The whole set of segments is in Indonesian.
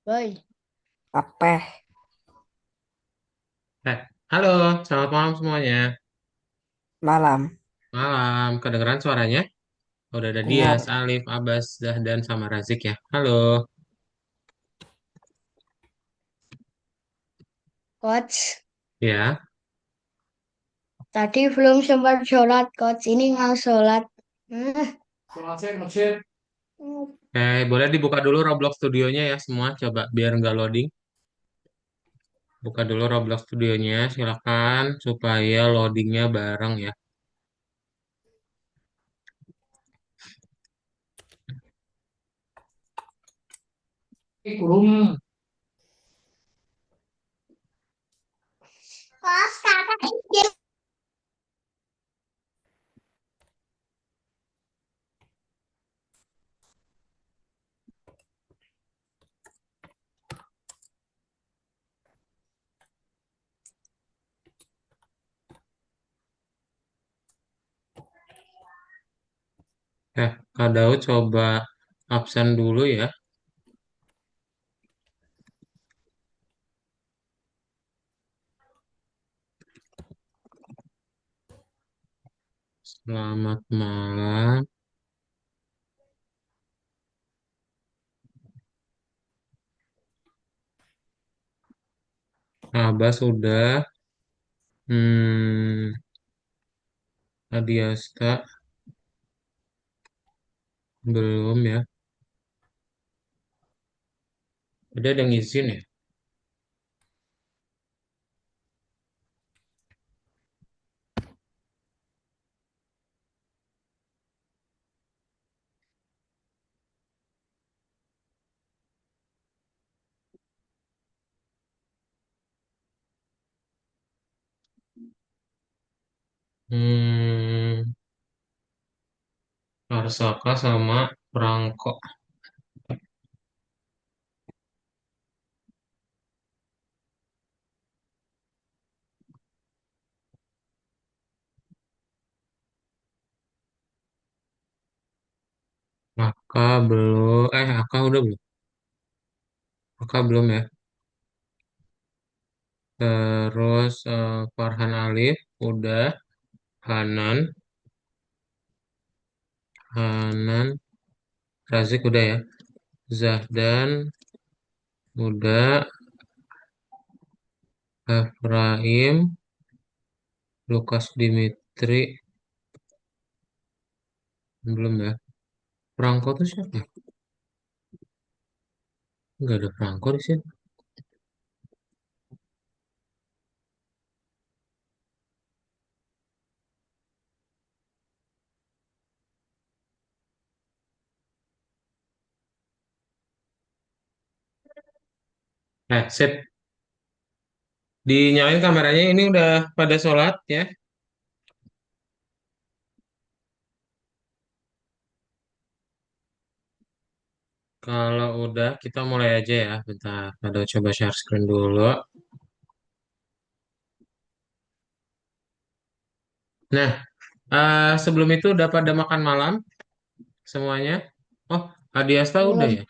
Boy, Apa? Eh, halo, selamat malam semuanya. Malam. Malam, kedengeran suaranya? Udah ada Dias, Dengar. Alif, Abbas, Dahdan, sama Razik ya. Halo, coach. ya. Tadi belum sempat sholat, coach. Ini mau sholat. Hmm. Boleh dibuka dulu Roblox Studionya ya semua, coba biar nggak loading. Buka dulu Roblox Studionya, silakan supaya loadingnya bareng ya. Coach, kakak izin. Kak Daud coba absen dulu ya. Selamat malam. Abbas sudah. Hmm, Adiasta belum ya. Udah ada yang izin ya. Hmm, Arsaka sama Prangko. Aka udah belum? Aka belum ya. Terus Farhan Alif udah, Hanan, Hanan, Razik udah ya. Zahdan udah, Efraim, Lukas Dimitri belum ya. Prangko tuh siapa? Nggak ada Prangko di sini. Sip. Dinyalain kameranya, ini udah pada sholat ya. Kalau udah kita mulai aja ya. Bentar, ada coba share screen dulu. Nah, sebelum itu udah pada makan malam semuanya. Oh, Adiasta udah Belum. ya.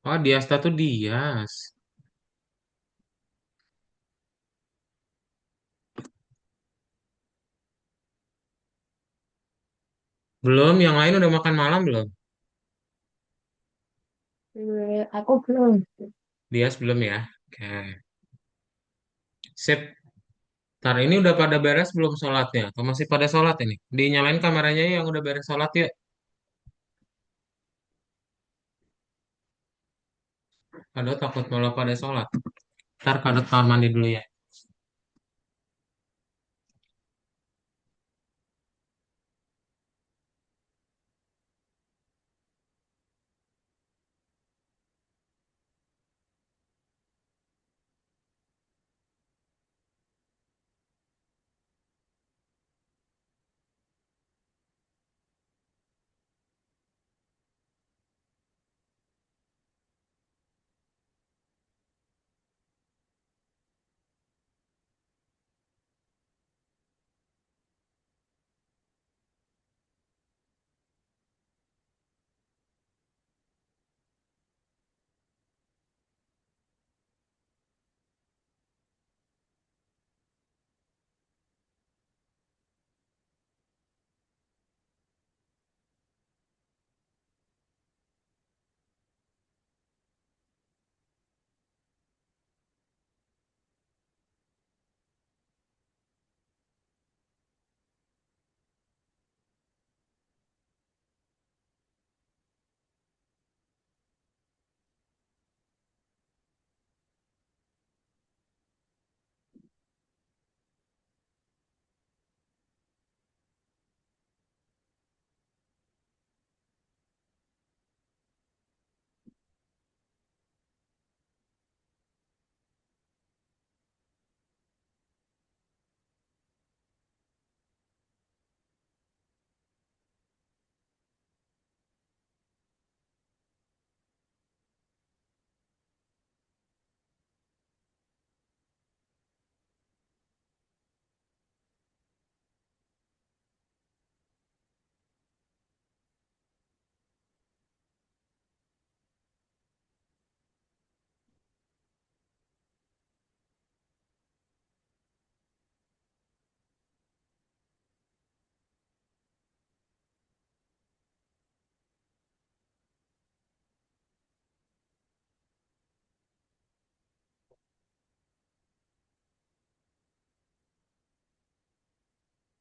Oh, Diasta tuh Dias. Belum, yang lain udah makan malam belum? Aku belum. Dias belum ya. Oke. Sip. Ntar ini udah pada beres belum sholatnya? Atau masih pada sholat ini? Dinyalain kameranya yang udah beres sholat ya. Aduh, takut malah pada sholat. Ntar kadut kamar mandi dulu ya.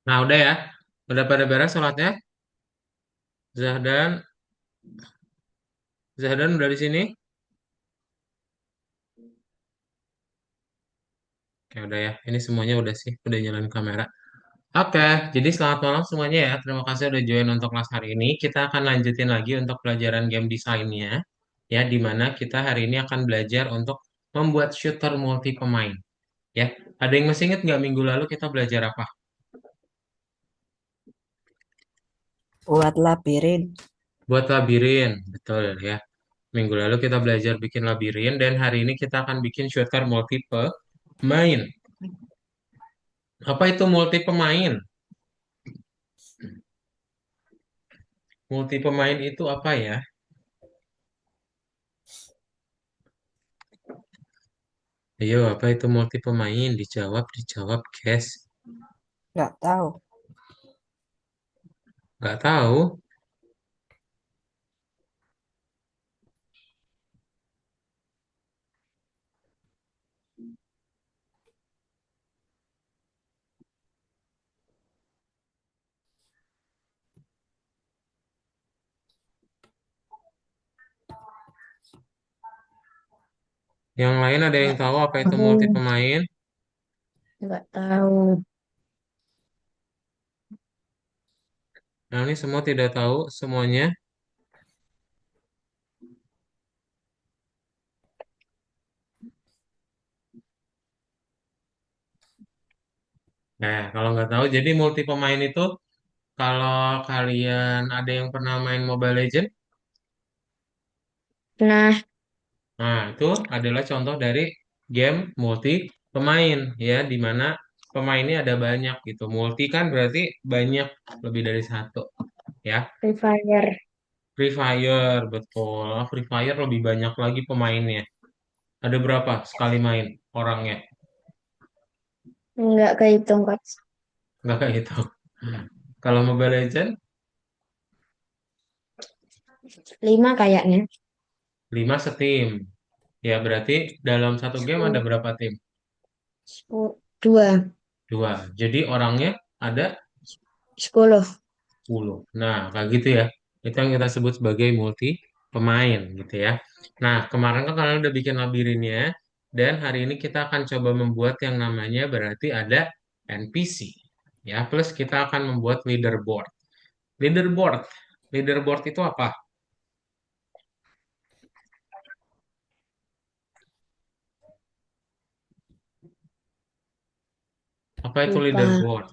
Nah, udah ya. Udah pada beres sholatnya? Zahdan, Zahdan udah di sini? Oke, udah ya. Ini semuanya udah sih, udah nyalain kamera. Oke, jadi selamat malam semuanya ya. Terima kasih udah join untuk kelas hari ini. Kita akan lanjutin lagi untuk pelajaran game desainnya. Ya, di mana kita hari ini akan belajar untuk membuat shooter multi pemain. Ya, ada yang masih ingat nggak minggu lalu kita belajar apa? Buat labirin. Buat labirin, betul ya. Minggu lalu kita belajar bikin labirin dan hari ini kita akan bikin shooter multi pemain. Apa itu multi pemain? Multi pemain itu apa ya? Ayo, apa itu multi pemain? Dijawab, dijawab, guys. Nggak tahu. Nggak tahu. Yang lain ada yang Nggak tahu apa itu multi tahu. pemain? Nggak tahu. Nah, ini semua tidak tahu semuanya. Nah, kalau nggak tahu, jadi multi pemain itu kalau kalian ada yang pernah main Mobile Legends, Nah, nah itu adalah contoh dari game multi pemain ya, di mana pemainnya ada banyak gitu. Multi kan berarti banyak, lebih dari satu ya. Free Fire. Free Fire betul. Free Fire lebih banyak lagi pemainnya. Ada berapa sekali main orangnya? Nggak kehitung, Coach. Nggak kayak gitu. Kalau Mobile Legends 5 kayaknya. 5 setim. Ya, berarti dalam satu game ada 10, berapa tim? 2. Dua. Jadi orangnya ada 10. 10. Nah, kayak gitu ya. Itu yang kita sebut sebagai multi pemain gitu ya. Nah, kemarin kan kalian udah bikin labirinnya. Dan hari ini kita akan coba membuat yang namanya berarti ada NPC. Ya, plus kita akan membuat leaderboard. Leaderboard. Leaderboard itu apa? Apa itu Lupa. leaderboard?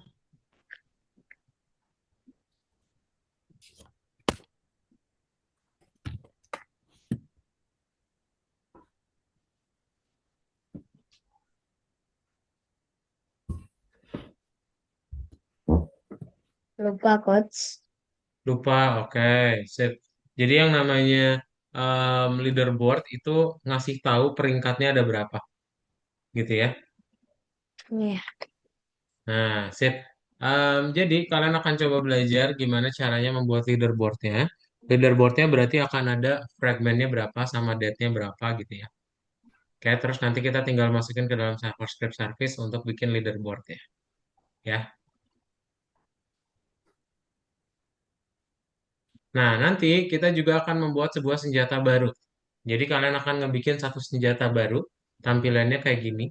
Lupa, Coach. Lupa, oke, sip. Jadi yang namanya leaderboard itu ngasih tahu peringkatnya ada berapa, gitu ya. Iya. Nah, sip. Jadi kalian akan coba belajar gimana caranya membuat leaderboardnya. Leaderboardnya berarti akan ada fragmentnya berapa sama date-nya berapa gitu ya. Oke, terus nanti kita tinggal masukin ke dalam server script service untuk bikin leaderboardnya. Ya. Nah, nanti kita juga akan membuat sebuah senjata baru. Jadi kalian akan ngebikin satu senjata baru, tampilannya kayak gini.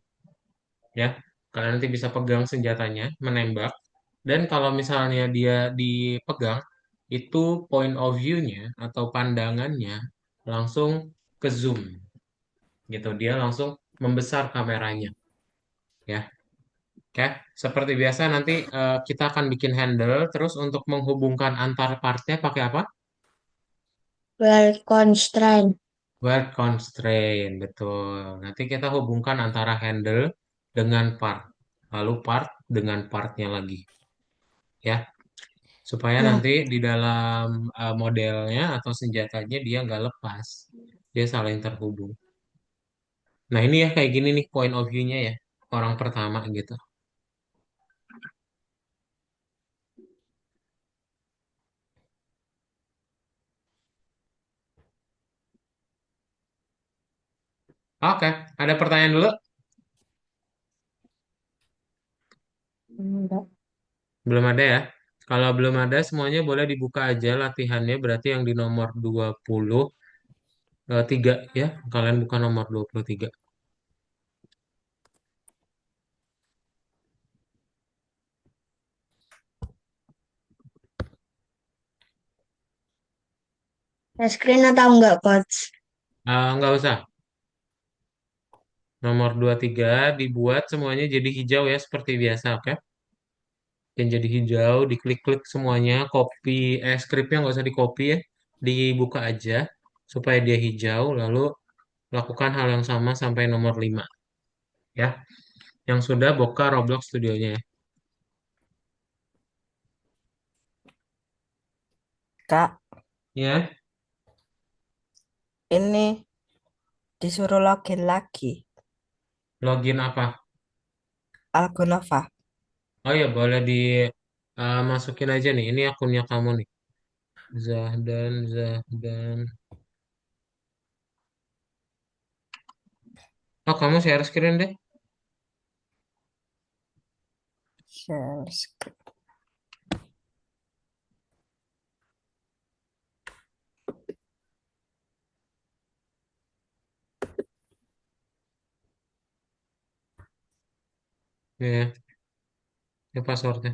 Ya, kalian nanti bisa pegang senjatanya, menembak, dan kalau misalnya dia dipegang, itu point of view-nya atau pandangannya langsung ke zoom, gitu. Dia langsung membesar kameranya, ya. Oke, seperti biasa nanti kita akan bikin handle, terus untuk menghubungkan antar partnya pakai apa? Well constraint. Word constraint, betul. Nanti kita hubungkan antara handle dengan part, lalu part dengan partnya lagi, ya. Supaya Ya. nanti di dalam modelnya atau senjatanya dia nggak lepas, dia saling terhubung. Nah ini ya kayak gini nih point of view-nya ya, orang pertama gitu. Oke, ada pertanyaan dulu? Enggak. Belum ada ya? Kalau belum ada, semuanya boleh dibuka aja latihannya. Berarti yang di nomor 23 ya. Kalian buka nomor 23. Screen atau enggak, Coach? Nggak usah. Nomor 23 dibuat semuanya jadi hijau ya, seperti biasa, oke? Yang jadi hijau, diklik-klik semuanya, scriptnya nggak usah di copy ya, dibuka aja supaya dia hijau, lalu lakukan hal yang sama sampai nomor 5 ya. Yang sudah buka Roblox Studionya ya. Kak, Ya, ini disuruh login lagi. login apa? Algonova. Oh ya, boleh masukin aja nih. Ini akunnya kamu nih. Zahdan. Oh, kamu share screen deh. Share screen. Ya, ini passwordnya.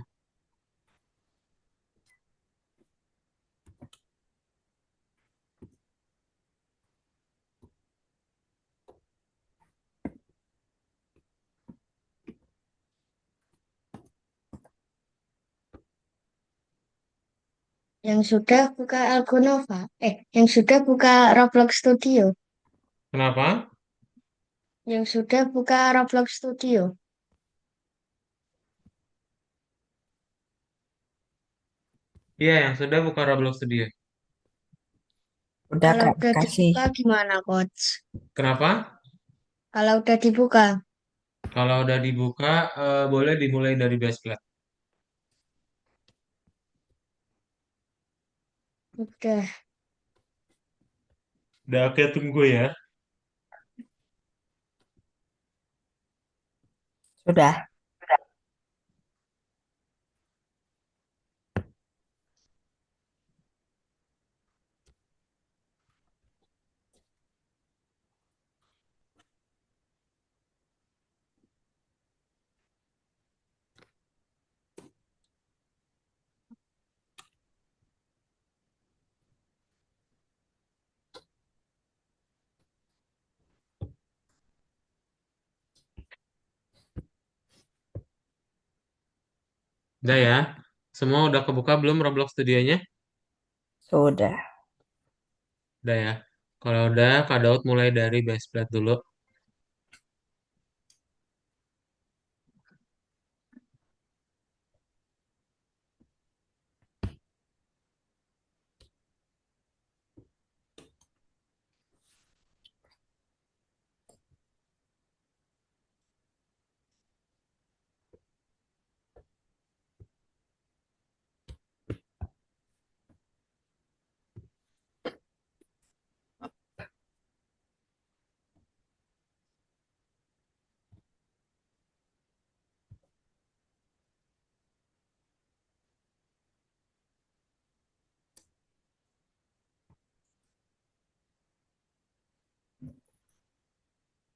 Yang sudah buka Algonova. Yang sudah buka Roblox Studio. Kenapa? Yang sudah buka Roblox Studio. Iya, yang sudah buka Roblox Studio. Udah Kalau Kak, udah kasih. dibuka gimana, Coach? Kenapa? Kalau udah dibuka, Kalau udah dibuka, boleh dimulai dari base plate. udah. Udah, oke, tunggu ya. Sudah. Udah ya. Semua udah kebuka belum Roblox Studionya? Sudah. Udah ya. Kalau udah, Kak Daud mulai dari base plate dulu.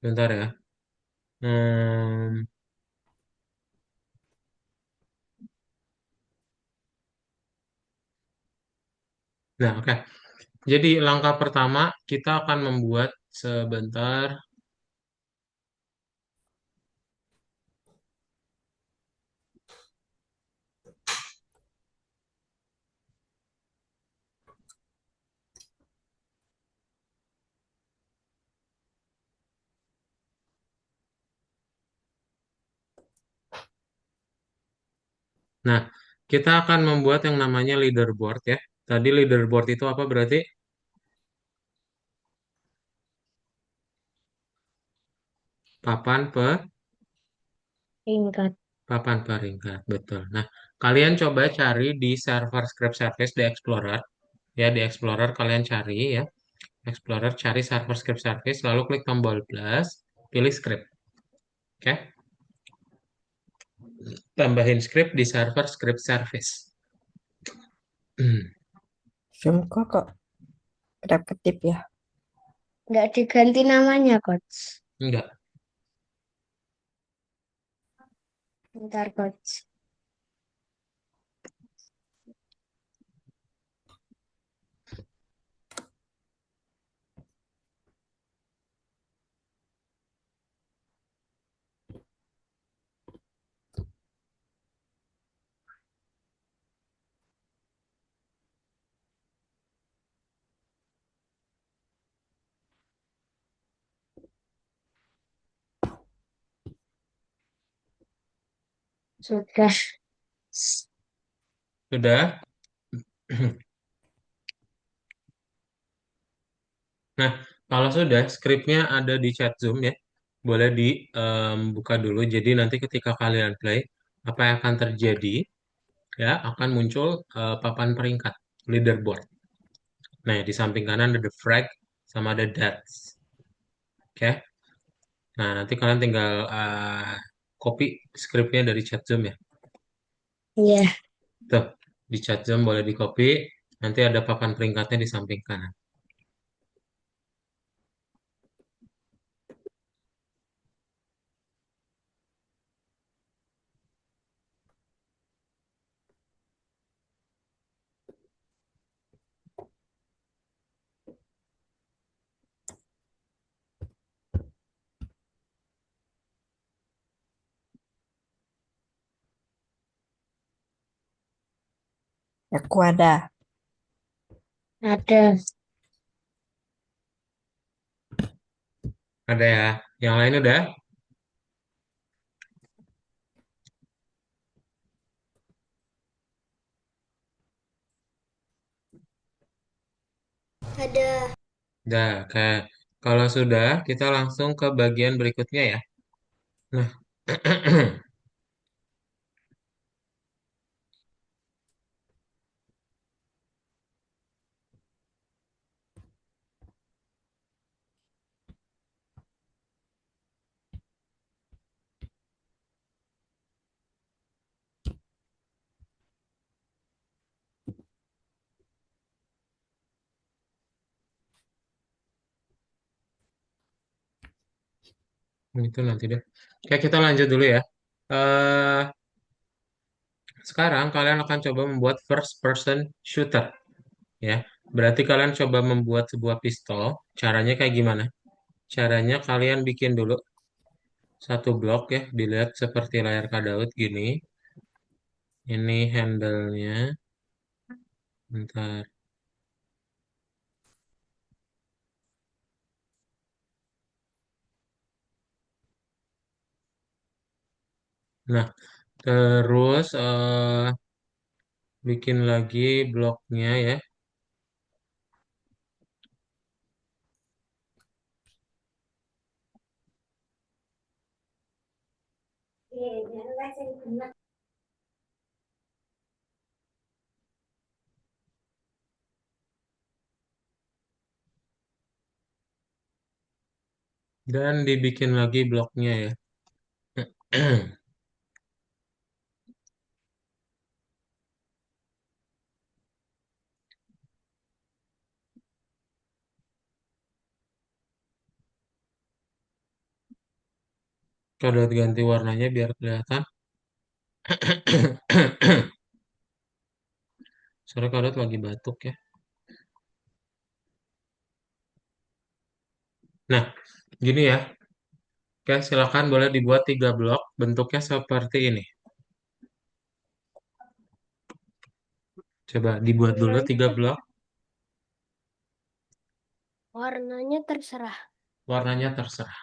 Bentar ya. Hmm, nah, oke. Jadi langkah pertama kita akan membuat sebentar. Nah, kita akan membuat yang namanya leaderboard ya. Tadi leaderboard itu apa berarti? Papan Tingkat. papan peringkat, betul. Nah, kalian coba cari di server script service di Explorer. Ya, di Explorer kalian cari ya. Explorer cari server script service, lalu klik tombol plus, pilih script. Oke? tambahin script di server script service. Zoom kok kedap kedip ya. Nggak diganti namanya, Coach. Enggak. Bentar, Coach. Sudah. Sudah. Nah, kalau sudah, skripnya ada di chat Zoom ya. Boleh dibuka dulu. Jadi nanti ketika kalian play, apa yang akan terjadi? Ya, akan muncul papan peringkat, leaderboard. Nah, di samping kanan ada the flag sama ada deaths. Oke. Nah, nanti kalian tinggal copy skripnya dari chat Zoom ya. Iya, Tuh, di chat Zoom boleh di copy. Nanti ada papan peringkatnya di samping kanan. Aku ada. ada. Ada ya. Yang lain udah? Ada. Udah. Oke. Kalau sudah, kita langsung ke bagian berikutnya ya. Nah, itu nanti deh. Oke, kita lanjut dulu ya. eh Sekarang kalian akan coba membuat first person shooter ya. Berarti kalian coba membuat sebuah pistol. Caranya kayak gimana? Caranya kalian bikin dulu satu blok ya, dilihat seperti layar Kadaut gini. Ini handle-nya. Bentar. Nah, terus bikin lagi bloknya ya. Dan dibikin lagi bloknya ya. Kadot ganti warnanya biar kelihatan. Soalnya Kadot lagi batuk ya. Nah, gini ya. Oke, silakan boleh dibuat 3 blok. Bentuknya seperti ini. Coba dibuat dulu 3 blok. Warnanya terserah. Warnanya terserah.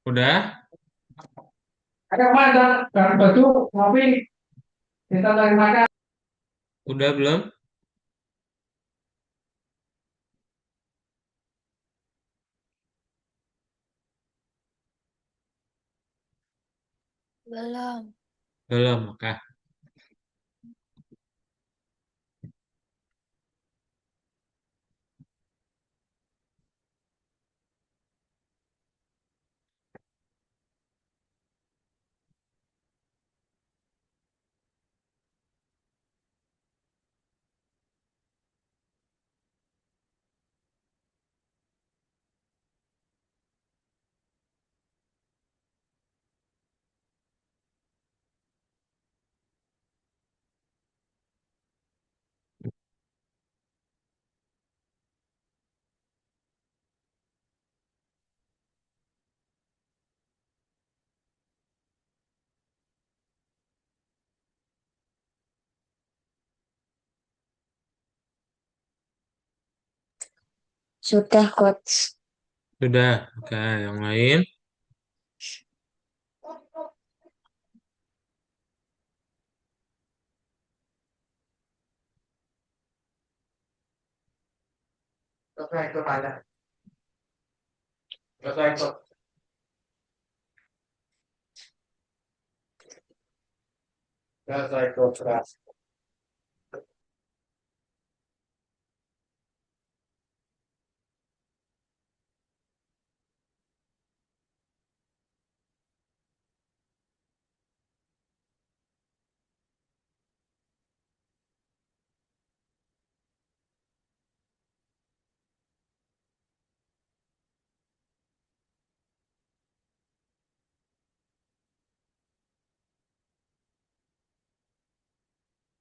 Udah? Udah belum? Belum. Belum, oke. Sudah, Coach. Sudah, oke. Yang lain?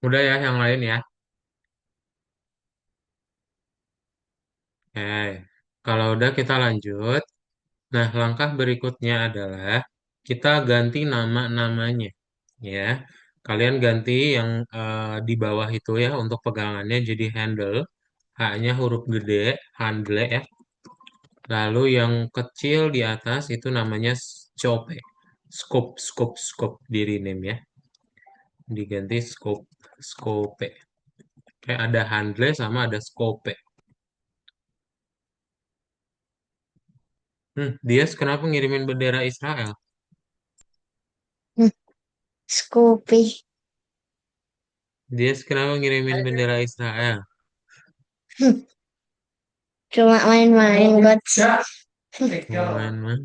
Udah ya, yang lain ya. Oke. Kalau udah kita lanjut. Nah, langkah berikutnya adalah kita ganti nama-namanya. Ya. Kalian ganti yang di bawah itu ya untuk pegangannya jadi handle. H-nya huruf gede, handle ya. Lalu yang kecil di atas itu namanya scope. Scope di rename ya. Diganti scope. Kayak ada handle sama ada scope. Dia kenapa ngirimin bendera Israel? Hmm, Scoopy. Dia kenapa ngirimin bendera Israel? Hmm, Cuma main-main, Coach. Mau main-main.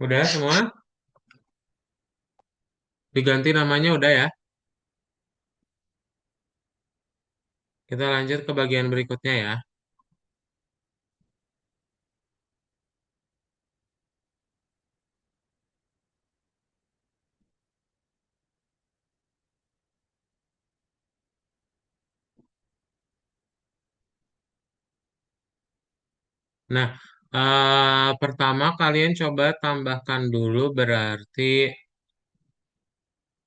Udah semua? Diganti namanya udah ya? Kita lanjut ke bagian berikutnya ya. Nah, pertama kalian coba tambahkan dulu berarti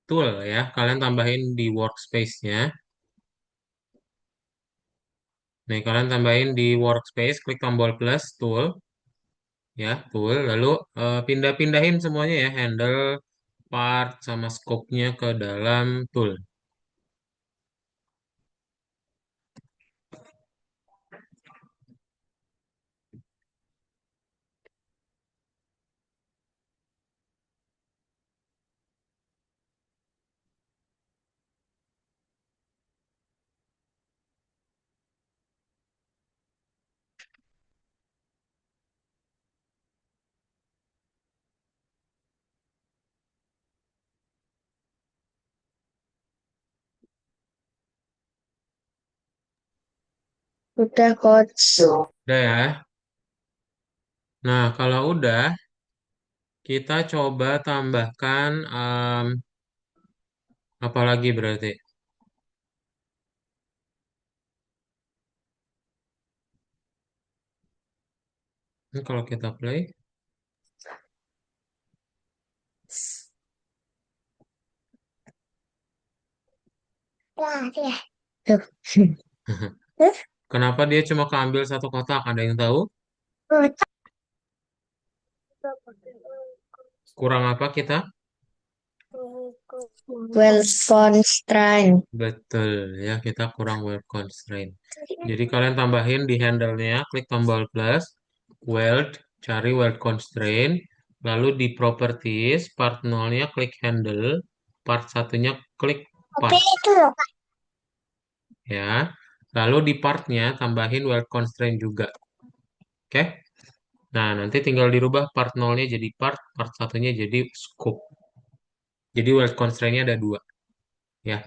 tool ya. Kalian tambahin di workspace-nya. Nih, kalian tambahin di workspace, klik tombol plus, tool, ya, tool. Lalu pindah-pindahin semuanya ya, handle, part, sama scope-nya ke dalam tool. Udah, Coach. Udah ya. Nah, kalau udah, kita coba tambahkan apa lagi berarti? Ini kalau kita play, Tuh. kenapa dia cuma keambil satu kotak? Ada yang tahu? Kurang apa kita? Well constrained. Betul ya, kita kurang weld constraint. Jadi kalian tambahin di handle-nya, klik tombol plus, weld, cari weld constraint, lalu di properties, part 0-nya klik handle, part satunya klik Oke, part, itu loh, Kak. ya. Lalu di part-nya tambahin weld constraint juga. Oke? Nah, nanti tinggal dirubah part 0-nya jadi part, part satunya jadi scope. Jadi weld constraint-nya ada dua, ya.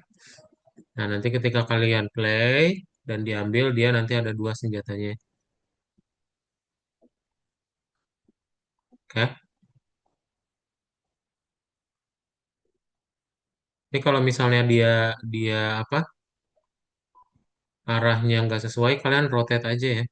Nah, nanti ketika kalian play dan diambil, dia nanti ada dua senjatanya. Oke. Ini kalau misalnya dia dia apa arahnya nggak sesuai, kalian rotate aja ya.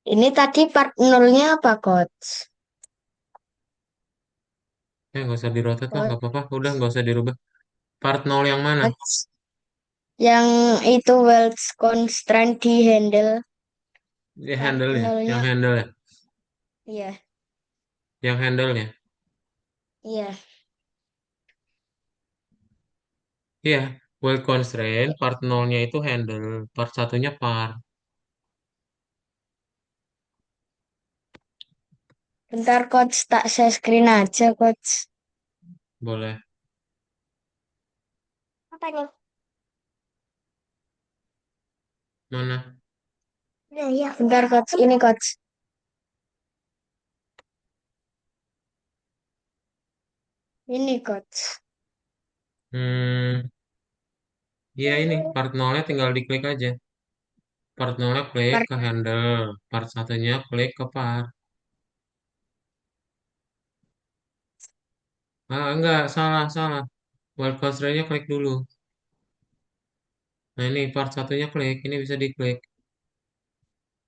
Ini tadi part nolnya apa, Coach? Nggak usah dirotate lah, Coach, nggak apa-apa. Udah nggak usah dirubah. Part 0 yang mana? Coach. Yang itu well constrained di handle Ya part handle ya, yang nolnya. handle ya, Iya, yang handle-nya. iya. Iya, weld constraint, part 0-nya itu handle, part satunya part. Bentar, Coach. Tak share screen aja, Coach. Boleh. Apa nih? Mana? Iya, iya. Bentar, Coach. Ini, Coach. Ini, Coach. Hmm, iya ini part 0-nya tinggal diklik aja. Part 0-nya klik Part ke handle, part satunya klik ke part. Enggak, salah, salah. Weld constraint-nya klik dulu. Nah, ini part satunya klik, ini bisa diklik.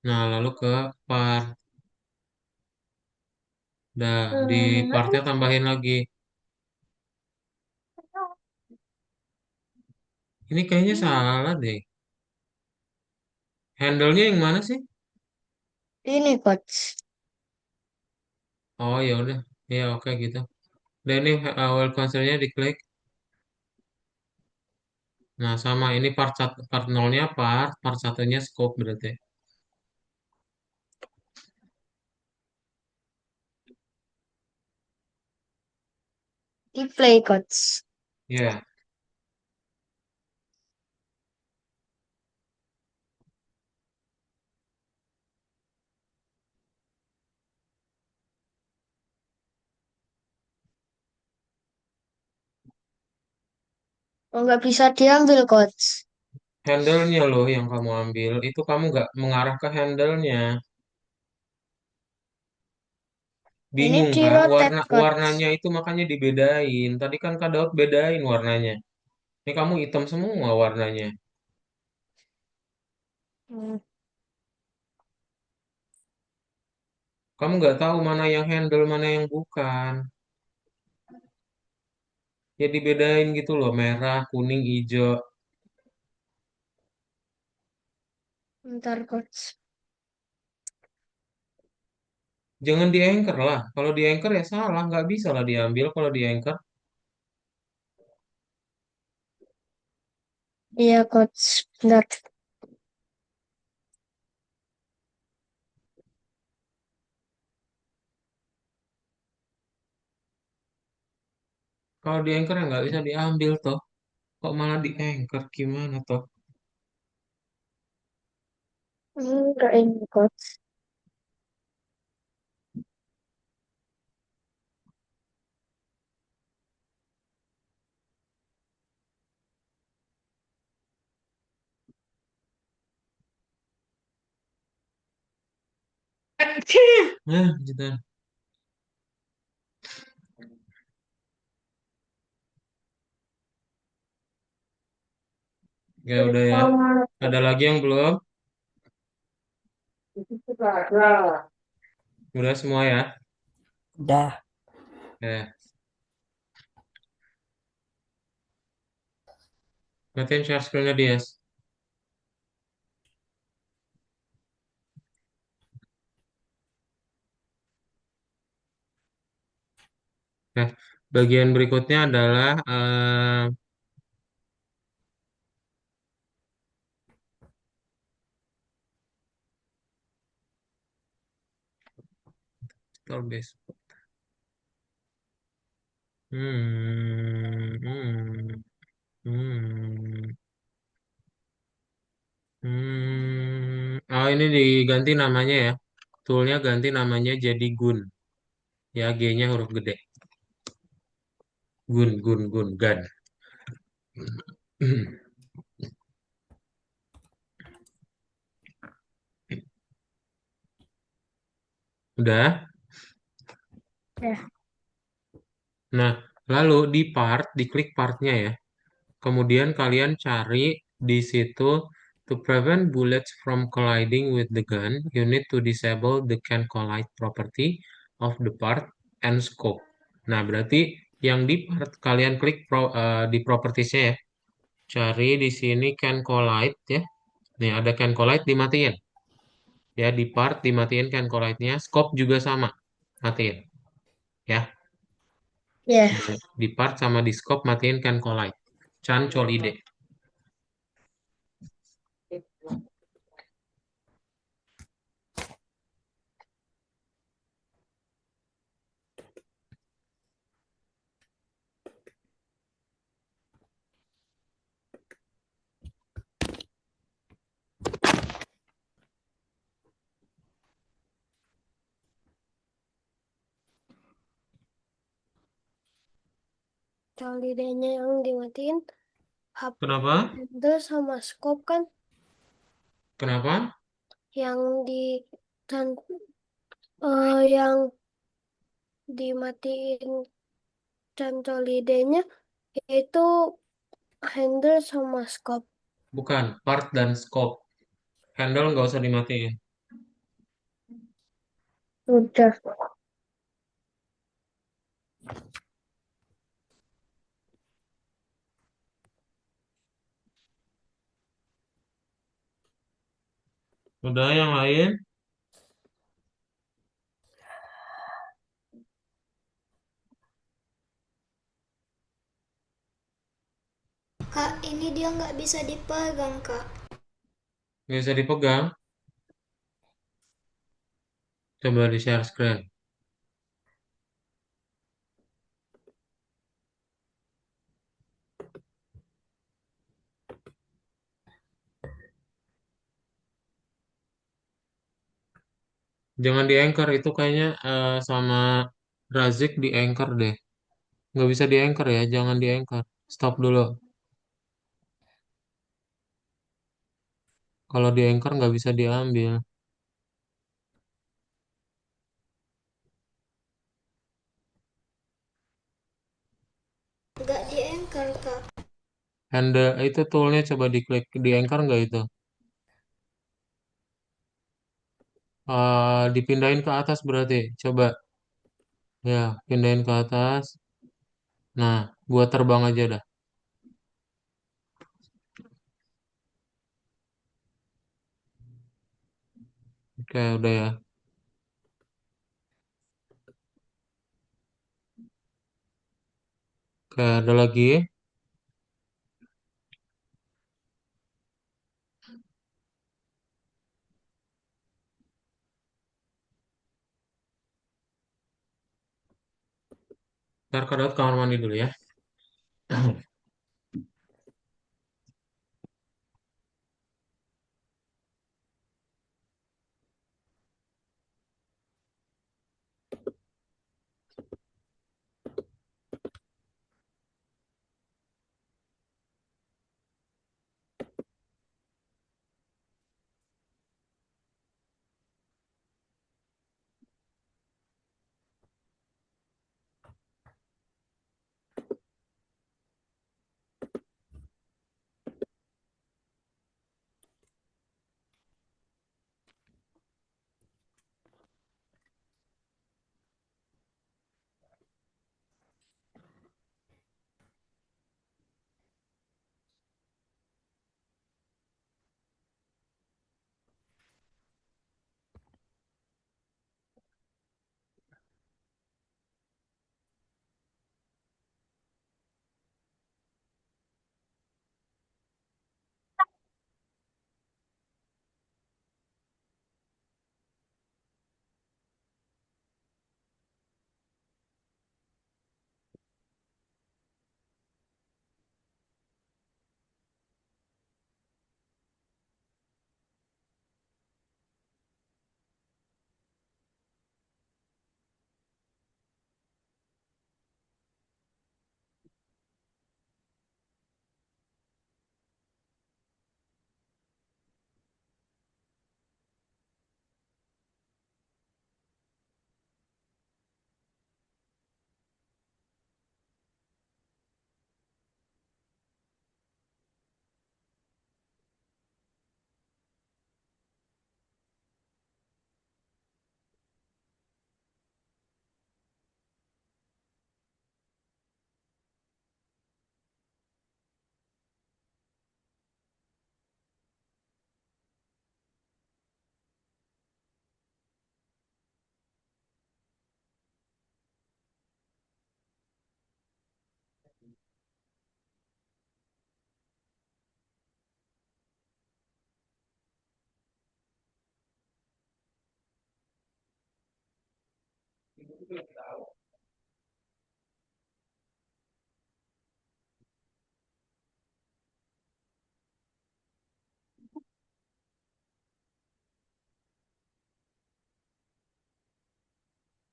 Nah, lalu ke part. Nah, di partnya tambahin lagi. Ini kayaknya salah deh. Handle-nya yang mana sih? ini, Coach. Oh, ya udah. Ya, oke gitu. Dan ini weld constraint-nya diklik. Nah, sama ini part satu, part nolnya part satunya scope berarti. Display coach. Ya, Oh, nggak bisa diambil coach. handle-nya loh yang kamu ambil. Itu kamu nggak mengarah ke handle-nya. Ini Bingung di kah? rotate coach. Warnanya itu makanya dibedain. Tadi kan Kak Daud bedain warnanya. Ini kamu hitam semua warnanya. Hmm, Kamu nggak tahu mana yang handle, mana yang bukan. Ya dibedain gitu loh, merah, kuning, hijau. Bentar coach. Jangan di anchor lah. Kalau di anchor ya salah, nggak bisa lah diambil kalau di anchor. Iya coach. Bentar. Kalau di anchor ya nggak bisa diambil toh. Kok malah di anchor gimana toh? Enggak ini coach. Nah, gitu. Ya udah ya. Ada lagi yang belum? Udah semua ya. Udah. Ya. Matiin share screen-nya dia. Nah, bagian berikutnya adalah total base. Hmm, hmm, hmm, Oh, ini diganti namanya ya. Toolnya ganti namanya jadi Gun. Ya, G-nya huruf gede. Gun. Udah. Ya. Nah, lalu diklik partnya ya. Kemudian kalian cari di situ to prevent bullets from colliding with the gun, you need to disable the can collide property of the part and scope. Nah, berarti yang di part kalian klik di propertiesnya ya. Cari di sini can collide ya. Nih ada can collide dimatiin. Ya di part dimatiin can collide-nya, scope juga sama. Matiin ya. Ya. Di part sama di scope matiin can collide. Can colide. Lidahnya yang dimatiin. Kenapa? Handle sama scope kan Kenapa? yang di dan yang dimatiin cantol lidahnya itu handle sama scope. Bukan, part dan scope. Handle nggak usah dimatiin. Udah. Udah yang lain? Kak, ini dia nggak bisa dipegang, Kak. Nggak bisa dipegang. Coba di share screen. Jangan di anchor itu kayaknya sama Razik di anchor deh. Nggak bisa di anchor ya, jangan di anchor. Stop dulu. Kalau di anchor nggak bisa diambil. Nggak di-anchor, Kak. Itu toolnya coba diklik di anchor nggak itu? Dipindahin ke atas berarti. Coba ya, pindahin ke atas. Nah, buat terbang aja dah. Oke, udah ya. Oke, ada lagi. Ntar ke kamar mandi dulu ya.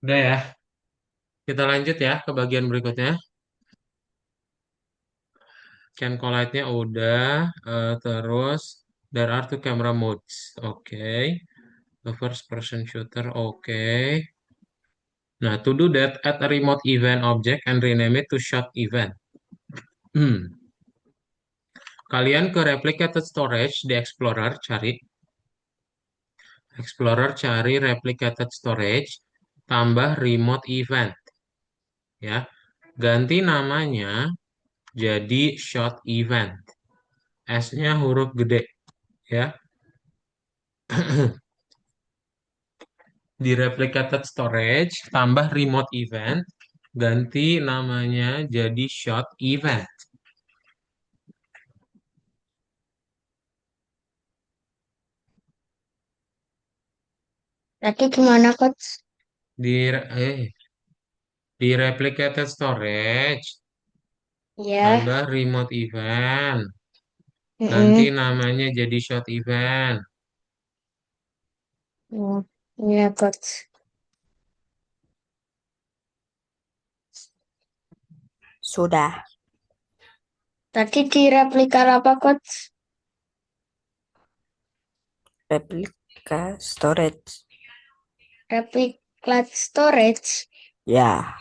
Udah ya. Kita lanjut ya ke bagian berikutnya. Can collide-nya udah. Terus there are two camera modes. Oke. The first person shooter. Oke. Nah, to do that, add a remote event object and rename it to shot event. Hmm. Kalian ke replicated storage di Explorer cari replicated storage, tambah remote event, ya. Ganti namanya jadi shot event. S-nya huruf gede, ya. Di replicated storage, tambah remote event, ganti namanya jadi shot event. Tadi gimana, Coach? Di di replicated storage Ya. tambah remote event. Nanti Mm-mm. namanya jadi short event. Oh, iya, Coach. Sudah. Tadi di replika apa, Coach? Replika storage. Replikat storage. Ya.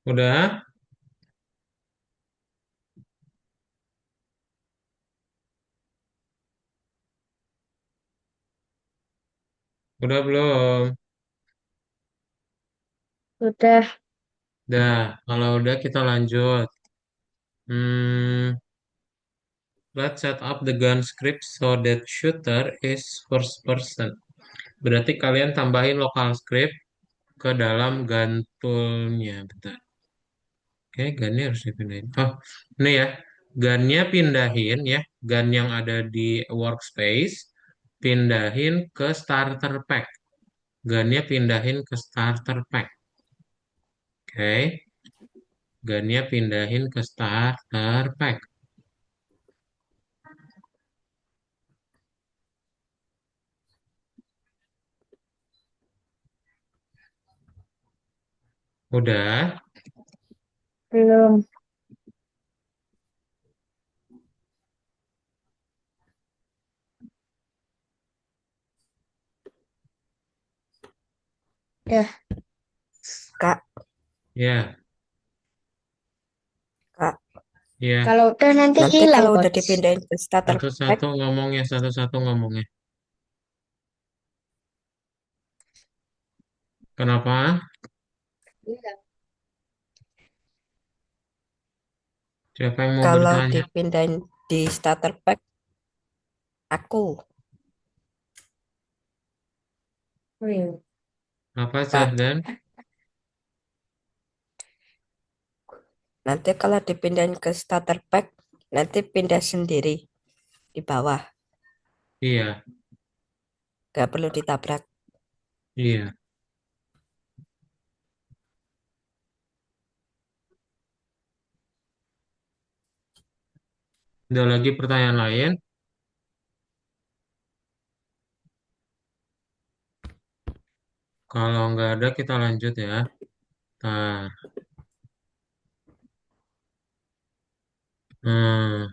Udah? Udah belum? Sudah. Dah, kalau udah kita lanjut. Hmm, let's set up the gun script so that shooter is first person. Berarti kalian tambahin local script ke dalam gun toolnya. Bentar. Oke, gunnya harus dipindahin. Oh, ini ya. Gunnya pindahin ya. Gun yang ada di workspace. Pindahin ke starter pack. Gunnya pindahin ke starter pack. Oke. Gunnya pindahin ke starter pack. Udah. Belum. Ya. Kak, Ya, Kak. ya. Kalau udah nanti Nanti hilang, kalau udah Coach. dipindahin ke starter pack, Satu-satu ngomongnya, satu-satu ngomongnya. Kenapa? Iya. Siapa yang mau kalau bertanya? dipindahin di starter pack, aku, Oh, iya. Apa, Kak. Zahdan? Nanti kalau dipindahin ke starter pack, nanti pindah sendiri di bawah. Iya, Gak perlu ditabrak. iya. Ada lagi pertanyaan lain? Kalau nggak ada, kita lanjut ya. Nah, hmm,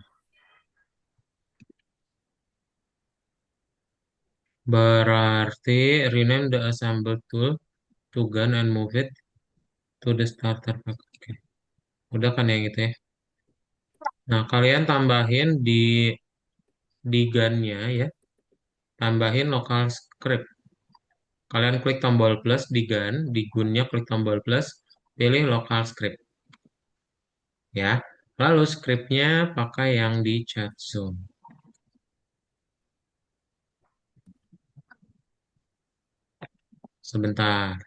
berarti rename the assemble tool to gun and move it to the starter pack. Oke, udah kan yang itu ya. Nah, kalian tambahin di gunnya ya, tambahin local script. Kalian klik tombol plus di gunnya klik tombol plus, pilih local script ya. Lalu scriptnya pakai yang di chat Zoom. Sebentar.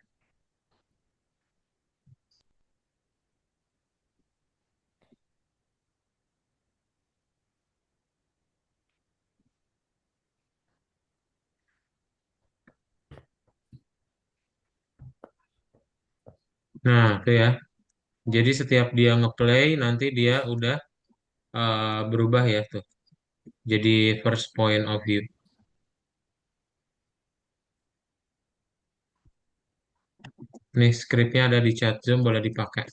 Nah, itu ya. Jadi setiap dia ngeplay nanti dia udah berubah ya tuh. Jadi first point of view. Nih scriptnya ada di chat Zoom boleh dipakai.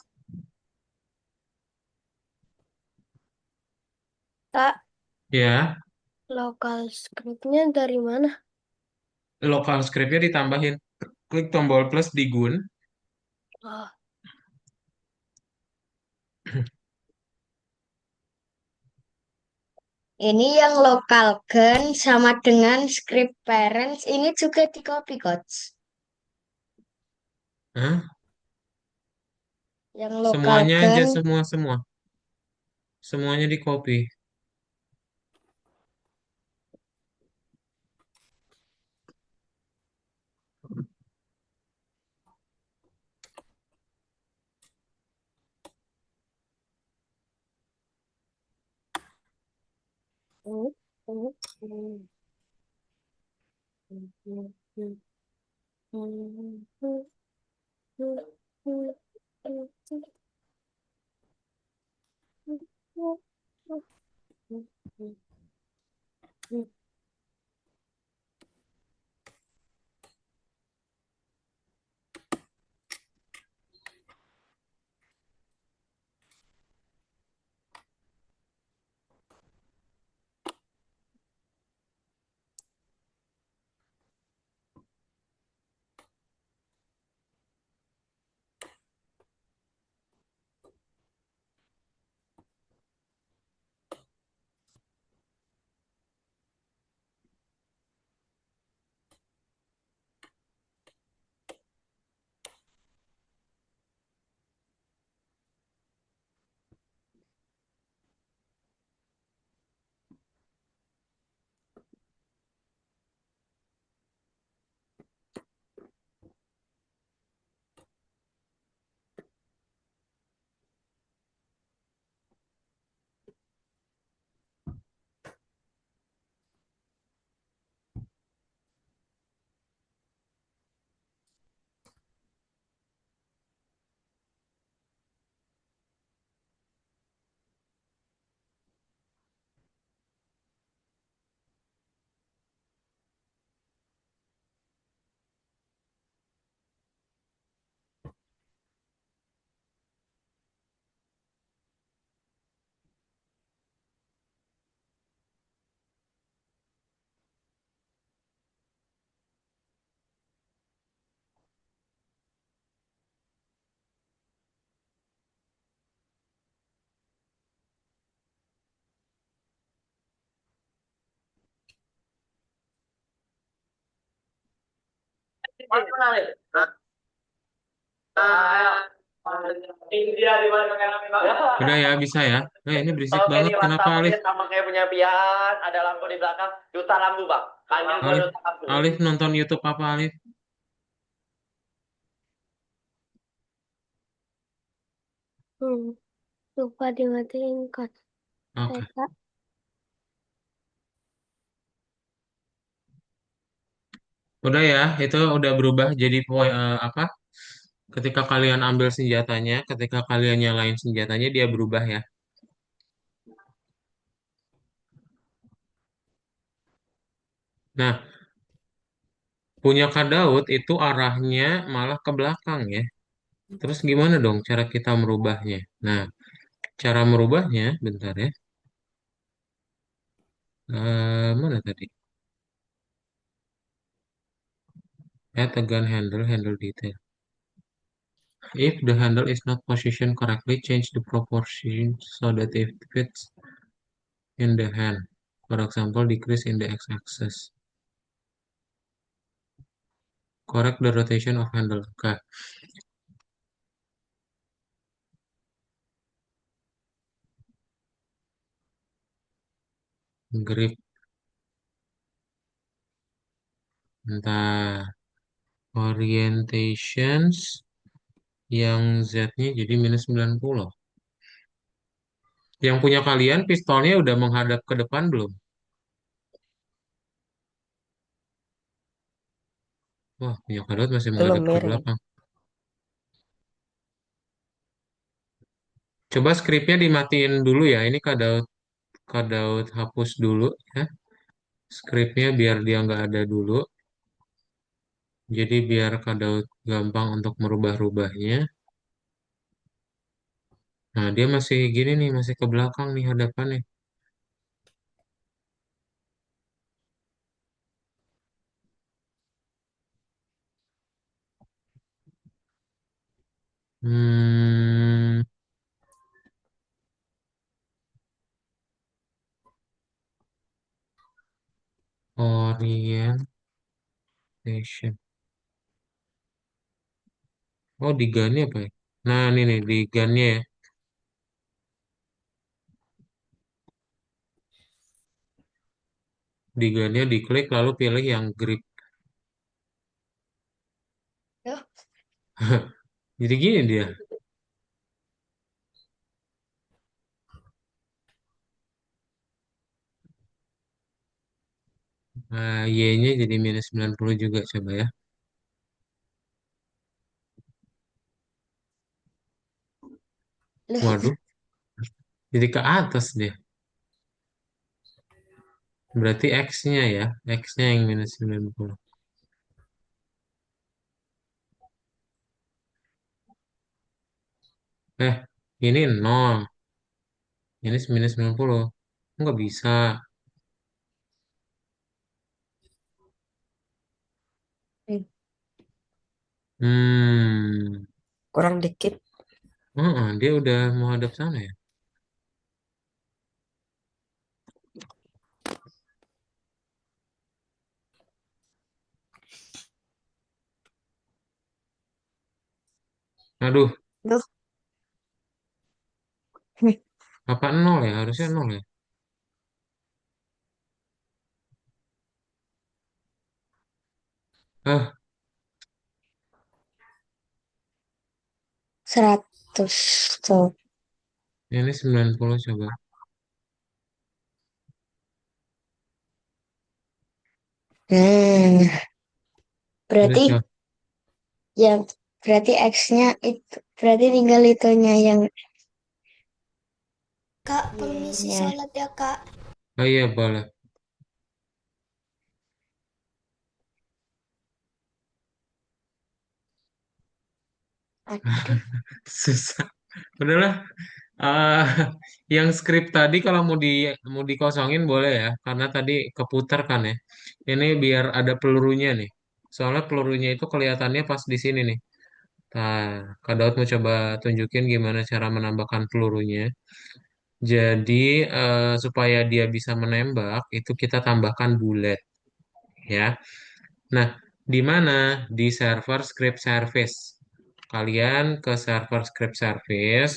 Ya, Lokal scriptnya dari mana? lokal scriptnya ditambahin. Klik tombol plus di Gun. Oh, ini yang lokal kan sama dengan script parents ini juga di copy coach. Hah? Yang lokal Semuanya aja, kan semua. Semuanya di copy. Udah ya, bisa ya. Ini berisik Oke, banget. ini Kenapa, WhatsApp Alif? update sama kayak punya Pian. Ada lampu di belakang. Duta lampu, Bang. Panggil gua Alif, duta lampu. Alif nonton YouTube apa, Alif? lupa dimatiin coach. Oke. Teka. Udah ya, itu udah berubah jadi apa? Ketika kalian ambil senjatanya, ketika kalian nyalain senjatanya, dia berubah ya. Nah, punya Kak Daud itu arahnya malah ke belakang ya. Terus gimana dong cara kita merubahnya? Nah, cara merubahnya, bentar ya. Mana tadi? Add a gun handle, handle detail. If the handle is not positioned correctly, change the proportion so that it fits in the hand. For example, decrease in the x-axis. Correct the rotation of handle. Oke. Grip. Entah. Orientations. Yang Z-nya jadi minus 90. Yang punya kalian pistolnya udah menghadap ke depan belum? Wah, punya Kak masih Belum menghadap ke miring. belakang. Coba skripnya dimatiin dulu ya. Ini Kak Daud hapus dulu ya. Skripnya biar dia nggak ada dulu. Jadi biar Kak Daud gampang untuk merubah-rubahnya. Nah, dia masih gini nih, masih ke belakang nih hadapannya. Hmm, orientation. Oh, di gunnya apa ya? Nah, ini nih, di gunnya ya. Di gunnya diklik lalu pilih yang grip. Loh, Jadi gini dia. Nah, Y-nya jadi minus 90 juga coba ya. loh. Waduh, jadi ke atas dia. Berarti X-nya ya. X-nya yang minus 90. Eh, ini 0. Ini minus 90. Nggak bisa. Hmm. Kurang dikit. Dia udah mau hadap sana ya. Aduh, Loh. apa 0 ya? Harusnya 0 ya. Ah, 100 tuh. ini 90 coba. Hmm, Udah berarti coba. yang berarti X-nya itu berarti tinggal itunya yang Kak, permisi Y-nya. sholat ya, Kak. Oh iya, boleh. Aduh, Susah. Udahlah. Ah, yang skrip tadi kalau mau dikosongin boleh ya, karena tadi keputar kan ya. Ini biar ada pelurunya nih. Soalnya pelurunya itu kelihatannya pas di sini nih. Nah, Kak Daud mau coba tunjukin gimana cara menambahkan pelurunya. Jadi supaya dia bisa menembak itu kita tambahkan bullet ya. Nah, di mana? Di server script service. Kalian ke server script service,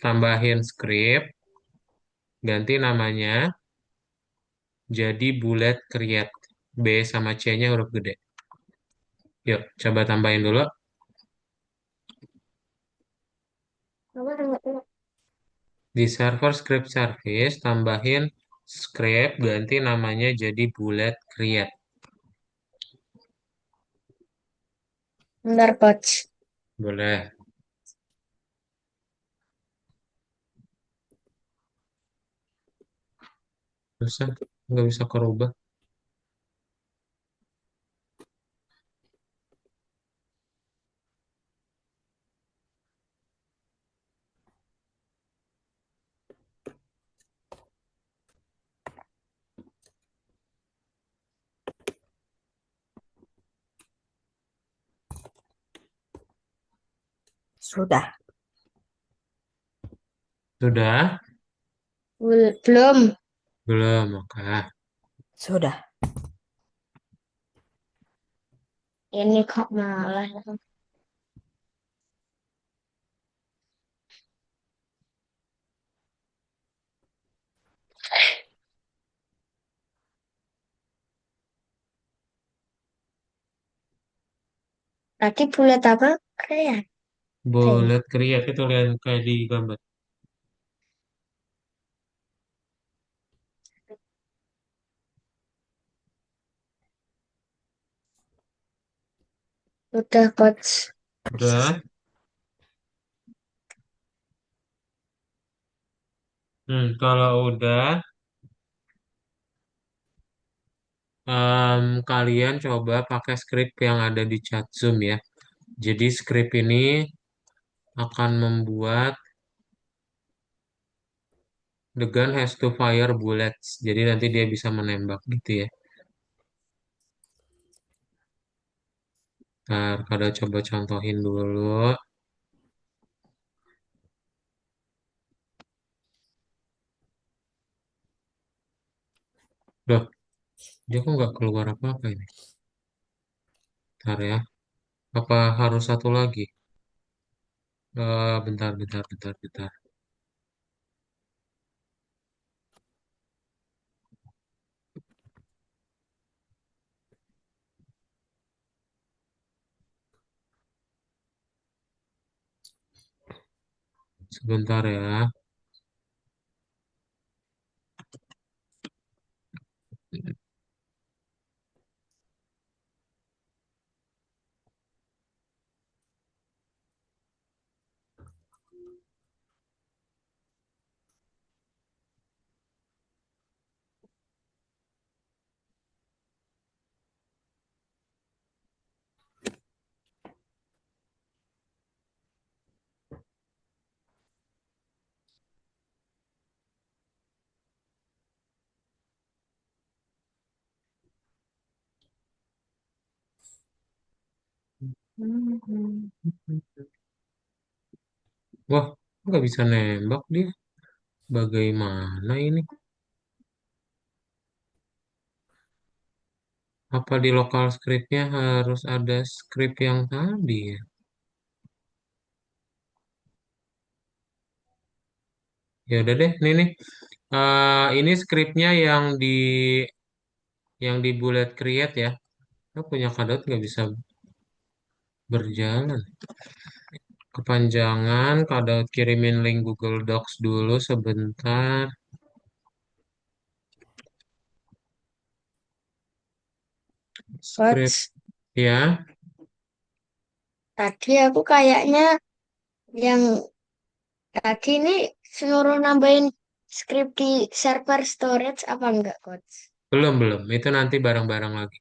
tambahin script, ganti namanya jadi bullet create. B sama C-nya huruf gede. Yuk, coba tambahin dulu. Di server script service, tambahin script, ganti namanya jadi bullet create. bentar coach. Boleh. Susah, nggak bisa kerubah. Sudah. Sudah? Belum. Belum, oke. Sudah. Ini kok malah. Tadi bulat apa? Kayak. Bullet create itu lihat kayak di gambar. Udah coach. Udah. Kalau udah, kalian coba pakai script yang ada di chat Zoom ya. Jadi script ini akan membuat the gun has to fire bullets. Jadi nanti dia bisa menembak gitu ya. Ntar kada coba contohin dulu. Loh, dia kok nggak keluar apa-apa ini? Ntar ya. Apa harus satu lagi? Bentar. Sebentar ya. Wah, nggak bisa nembak dia. Bagaimana ini? Apa di lokal scriptnya harus ada script yang tadi ya? Ya udah deh, nih. Ini skripnya yang di bullet create ya. Aku punya kadot nggak bisa berjalan. Kepanjangan, kadot kirimin link Google Docs dulu sebentar. Script Coach, ya. tadi aku kayaknya yang tadi ini suruh nambahin script di server storage apa enggak, Coach? Belum. Itu nanti bareng-bareng lagi.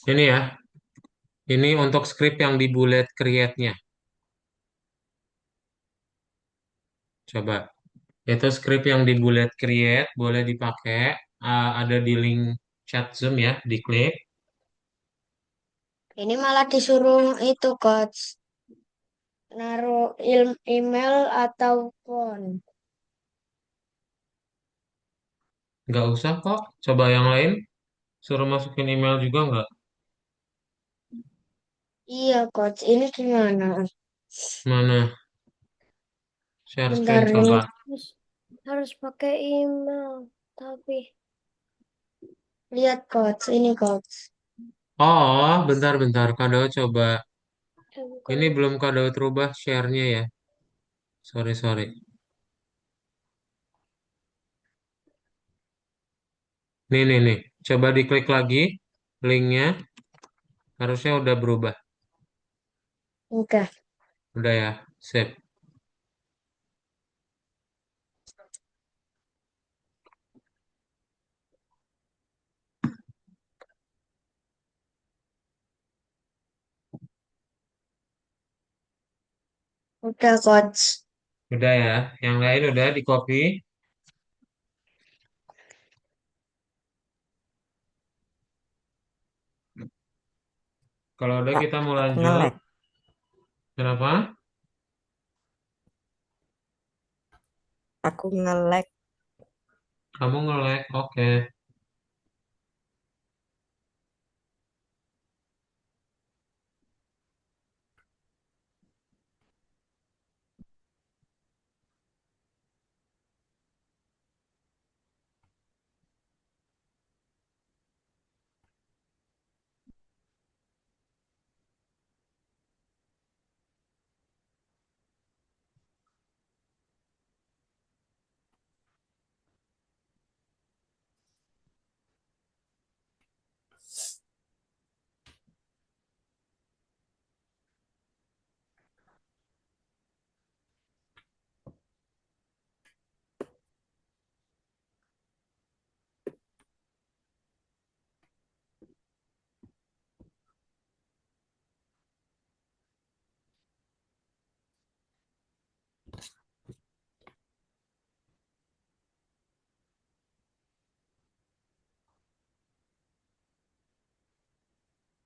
Ini ya. Ini untuk script yang di bullet create-nya. Coba. Itu script yang di bullet create boleh dipakai. Ada di link chat Zoom ya, diklik. Ini malah disuruh itu, Coach. Naruh email atau phone. Nggak usah kok. Coba yang lain. Suruh masukin email juga nggak? Iya, Coach. Ini gimana? Mana? Share screen Bentar nih. coba. Harus pakai email, tapi Lihat, Coach. Ini, Coach. Oh, bentar. Kado coba. bukan. Ini belum kado terubah share-nya ya. Sorry. Nih. Coba diklik lagi linknya. Harusnya udah berubah. Udah. Udah ya. Sip. Udah, Coach. Udah ya. Yang lain udah di copy. Kalau udah Kak, kita mau aku lanjut. nge-lag. Kenapa? Aku nge-lag. Kamu nge-lag. Oke.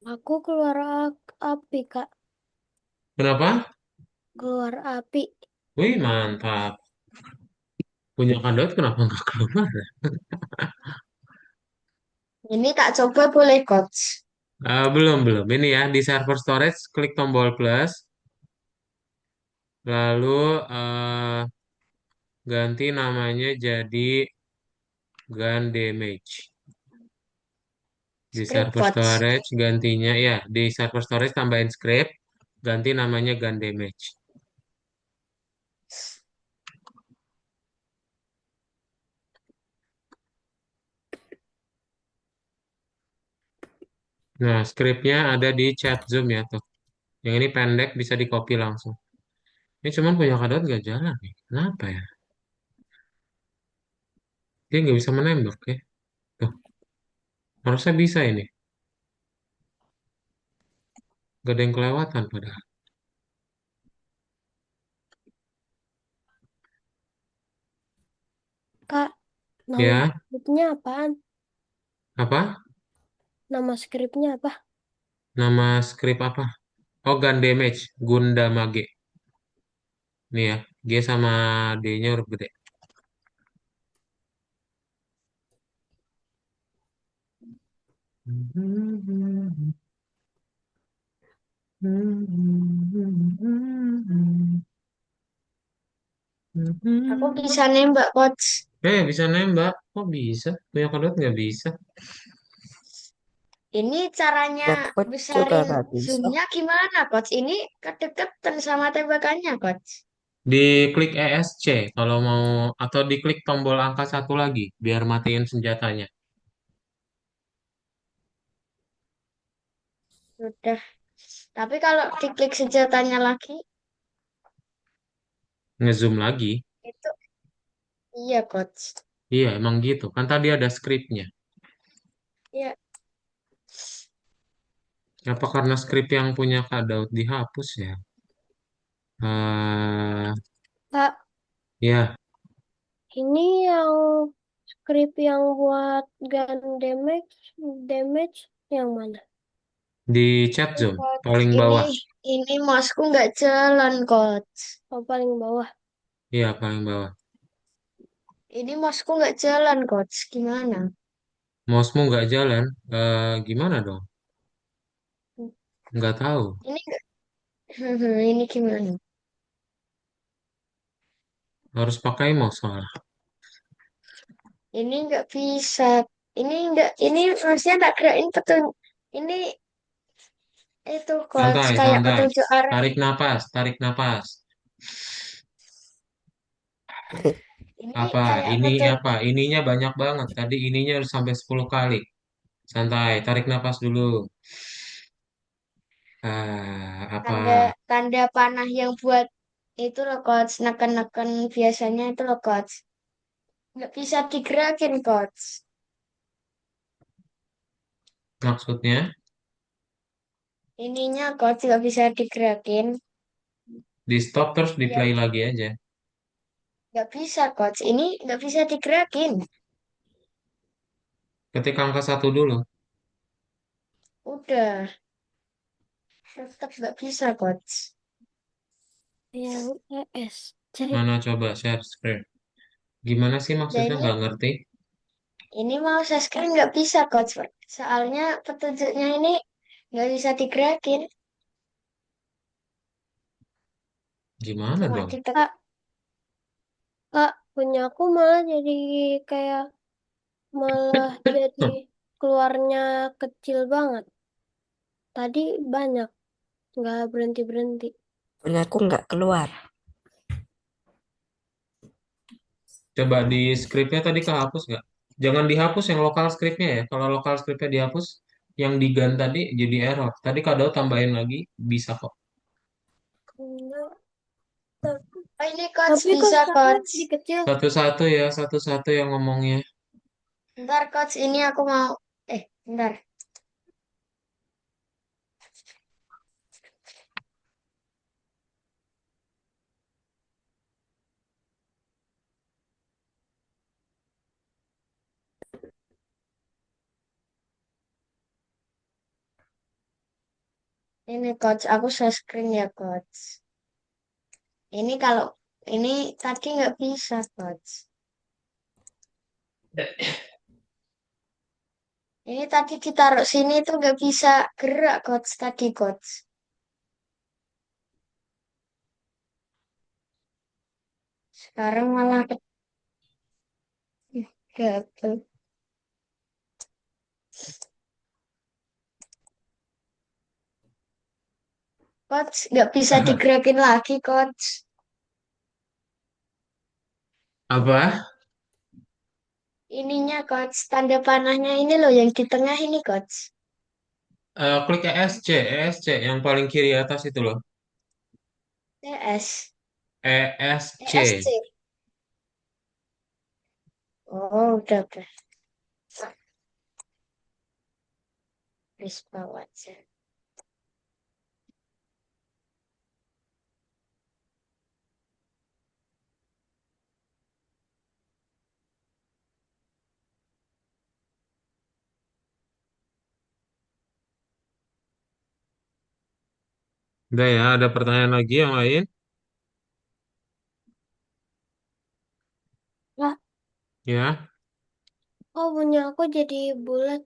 Aku keluar api, Kak. Kenapa? Keluar api. Wih, mantap. Punya Kak kenapa nggak keluar? Ini tak coba boleh, Coach. Belum. Ini ya, di server storage, klik tombol plus, lalu ganti namanya jadi gun damage. Di Script, server Coach. storage gantinya, ya, di server storage tambahin script, ganti namanya gun damage. Nah, scriptnya ada di chat Zoom ya tuh. Yang ini pendek, bisa di copy langsung. Ini cuman punya Kak nggak jalan nih. Kenapa ya? Dia nggak bisa menembak ya. Tuh, harusnya bisa ini. Gak ada yang kelewatan padahal. Kak, nama Ya, skripnya apaan? apa? Nama skripnya apa? Nama skrip apa? Oh, gun damage. Gunda Mage. Nih ya, G sama D-nya huruf gede. Aku bisa nembak, Coach. Bisa nembak. Kok bisa? Punya Kak nggak bisa. Ini caranya Ya, Coach juga besarin nggak bisa. zoomnya gimana, Coach? Ini kedeketan sama tembakannya, Coach. Diklik ESC kalau mau, atau diklik tombol angka satu lagi biar matiin senjatanya. Sudah. Tapi kalau diklik senjatanya lagi, Ngezoom lagi. itu iya, Coach. Iya, emang gitu. Kan tadi ada skripnya. Iya, Apa karena skrip yang punya Kak Daud dihapus ya? eh Kak, Ya, ini yang skrip yang buat gun damage yang mana? di chat ini, Zoom Coach. paling Ini bawah. ini mouse nggak jalan, Coach. Oh, paling bawah. Iya, paling bawah. Ini mouse nggak jalan, Coach. Gimana? Mousemu nggak jalan. Gimana dong? Nggak tahu. Ini nggak. Ini gimana? Harus pakai mouse soalnya. Ini nggak bisa. Ini nggak. Ini harusnya tak gerakin petunjuk. Ini itu, Coach, Santai, kayak santai. petunjuk arah. Tarik napas, tarik napas. Ini Apa? kayak Ini petunjuk apa? Ininya banyak banget. Tadi ininya harus sampai 10 kali. Santai, tarik napas dulu. Apa? tanda tanda panah yang buat itu loh, Coach. Neken-neken biasanya itu loh, Coach. Nggak bisa digerakin, Coach. Maksudnya Ininya, Coach, nggak bisa digerakin. di stop terus di Biar play lagi aja. nggak bisa, Coach. Ini nggak bisa digerakin. Ketik angka satu dulu. Udah, tetap nggak bisa, Coach. Yang ESC. Mana coba share screen. Gimana sih Dan maksudnya ini nggak ngerti? ini mau saya screen nggak bisa, Coach. Soalnya petunjuknya ini nggak bisa digerakin. Gimana Cuma dong? ditekan. Kak, Kak, punya aku malah jadi kayak malah jadi keluarnya kecil banget. Tadi banyak, nggak berhenti-berhenti. Punya aku nggak keluar. Coba di scriptnya tadi kehapus nggak? Jangan dihapus yang lokal scriptnya ya. Kalau lokal scriptnya dihapus, yang digan tadi jadi error. Tadi Kak tambahin lagi, bisa kok. Enggak, tapi, Oh, ini, Coach, tapi kok bisa, sekarang Coach. jadi kecil. Satu-satu ya, satu-satu yang ngomongnya. Ntar, Coach, ini aku mau. Ntar. Ini coach, aku share screen ya coach. Ini kalau ini tadi nggak bisa coach. Ini tadi ditaruh sini tuh nggak bisa gerak coach tadi coach. Sekarang malah gagal. Coach nggak bisa digerakin lagi coach. Apa? Ininya coach, tanda panahnya ini loh yang di tengah ini coach. Klik ESC yang paling kiri atas itu loh. ES, ESC. ESC. Oh, udah. Please bawa aja. Udah ya, ada pertanyaan lagi yang lain? Lah, Ya. oh punya aku jadi bulat.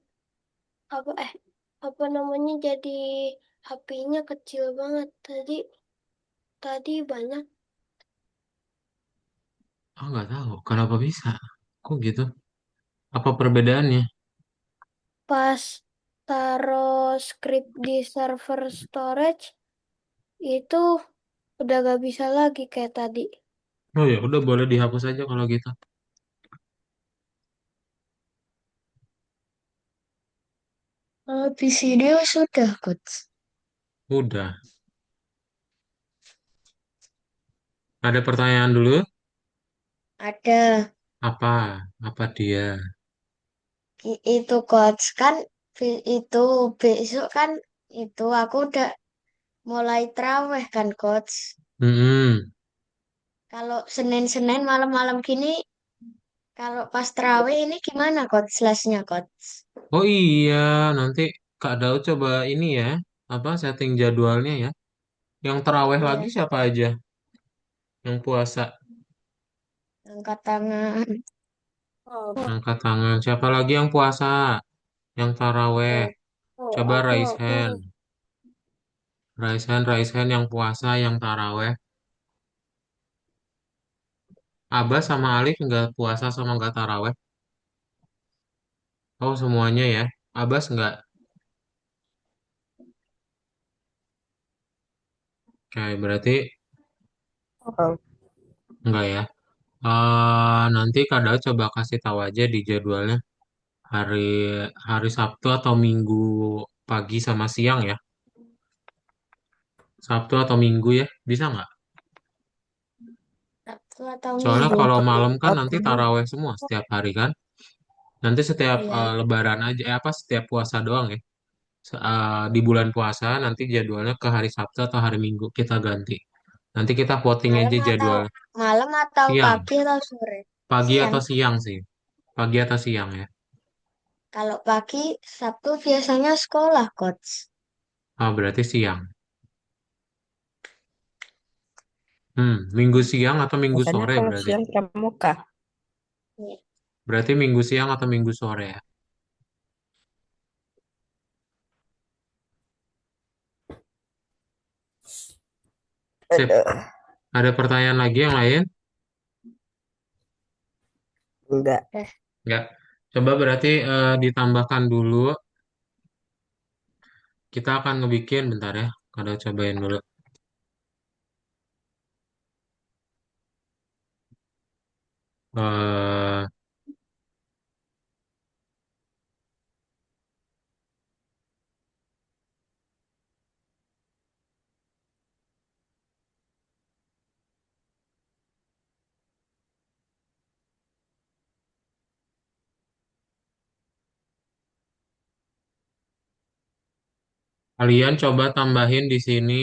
Apa apa namanya jadi apinya kecil banget. Tadi banyak Oh, nggak tahu. Kenapa bisa? Kok gitu? Apa perbedaannya? pas taruh script di server storage itu udah gak bisa lagi kayak tadi. Oh ya, udah boleh dihapus aja kalau gitu. Habis ini sudah coach. Udah. Ada pertanyaan dulu? Ada Apa? Apa dia? itu coach kan itu besok kan itu aku udah mulai traweh kan coach. Hmm. Kalau Senin-Senin malam-malam gini kalau pas traweh ini gimana coach kelasnya coach? Oh iya, nanti Kak Daud coba ini ya, apa setting jadwalnya ya. Yang terawih lagi Iya, siapa aja? Yang puasa, angkat tangan. Oh, angkat tangan. Siapa lagi yang puasa? Yang taraweh. Oh, Coba raise aku. hand. Raise hand yang puasa, yang taraweh. Abah sama Alif nggak puasa sama nggak taraweh. Oh semuanya ya. Abbas nggak. Kayak berarti Oh, nggak ya. Nanti Kak Daud coba kasih tahu aja di jadwalnya hari hari Sabtu atau Minggu pagi sama siang ya. Sabtu atau Minggu ya, bisa nggak? Sabtu atau Soalnya Minggu. kalau malam kan nanti aku taraweh semua setiap hari kan. Nanti setiap Iya. Lebaran aja, apa setiap puasa doang ya. Di bulan puasa nanti jadwalnya ke hari Sabtu atau hari Minggu kita ganti. Nanti kita voting Malam aja atau jadwal malam atau siang, pagi atau sore? pagi Siang. atau siang sih, pagi atau siang ya. Kalau pagi Sabtu biasanya sekolah coach. Berarti siang. Minggu siang atau minggu biasanya sore kalau berarti. siang pramuka. Iya. Berarti minggu siang atau minggu sore ya. Sip. Aduh, Ada pertanyaan lagi yang lain? enggak. Eh, Enggak. Coba berarti ditambahkan dulu. Kita akan ngebikin bentar ya. Kada cobain dulu. Eh, Kalian coba tambahin di sini